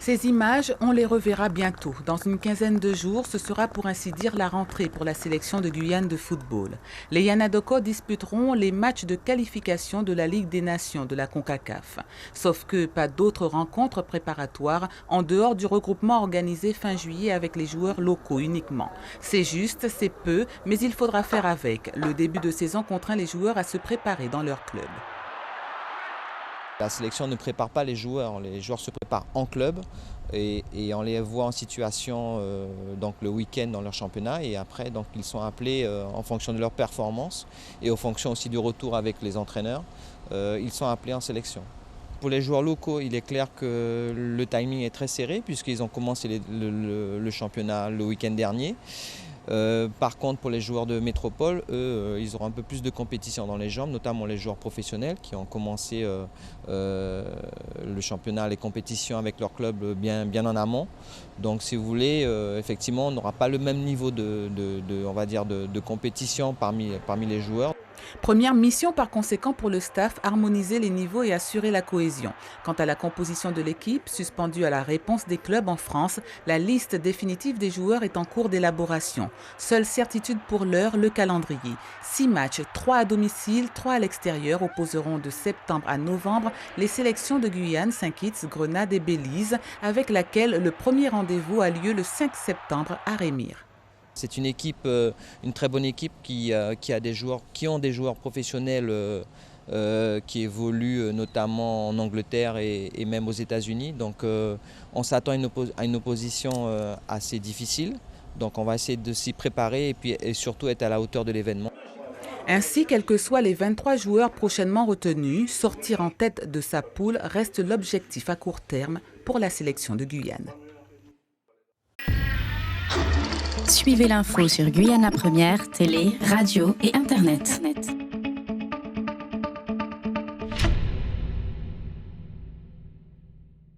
Ces images, on les reverra bientôt. Dans une quinzaine de jours, ce sera pour ainsi dire la rentrée pour la sélection de Guyane de football. Les Yanadoko disputeront les matchs de qualification de la Ligue des Nations de la CONCACAF. Sauf que pas d'autres rencontres préparatoires en dehors du regroupement organisé fin juillet avec les joueurs locaux uniquement. C'est juste, c'est peu, mais il faudra faire avec. Le début de saison contraint les joueurs à se préparer dans leur club. La sélection ne prépare pas les joueurs se préparent en club et on les voit en situation donc le week-end dans leur championnat et après donc, ils sont appelés en fonction de leur performance et en fonction aussi du retour avec les entraîneurs, ils sont appelés en sélection. Pour les joueurs locaux, il est clair que le timing est très serré puisqu'ils ont commencé le championnat le week-end dernier. Par contre, pour les joueurs de métropole, eux, ils auront un peu plus de compétition dans les jambes, notamment les joueurs professionnels qui ont commencé le championnat, les compétitions avec leur club bien en amont. Donc, si vous voulez, effectivement, on n'aura pas le même niveau de compétition parmi les joueurs. Première mission par conséquent pour le staff, harmoniser les niveaux et assurer la cohésion. Quant à la composition de l'équipe, suspendue à la réponse des clubs en France, la liste définitive des joueurs est en cours d'élaboration. Seule certitude pour l'heure, le calendrier. 6 matchs, 3 à domicile, 3 à l'extérieur, opposeront de septembre à novembre les sélections de Guyane, Saint-Kitts, Grenade et Belize, avec laquelle le premier rendez-vous a lieu le 5 septembre à Rémire. C'est une équipe, une très bonne équipe qui ont des joueurs professionnels qui évoluent notamment en Angleterre et même aux États-Unis. Donc on s'attend à une opposition assez difficile. Donc on va essayer de s'y préparer et surtout être à la hauteur de l'événement. Ainsi, quels que soient les 23 joueurs prochainement retenus, sortir en tête de sa poule reste l'objectif à court terme pour la sélection de Guyane. Suivez l'info sur Guyane la Première, télé, radio et Internet.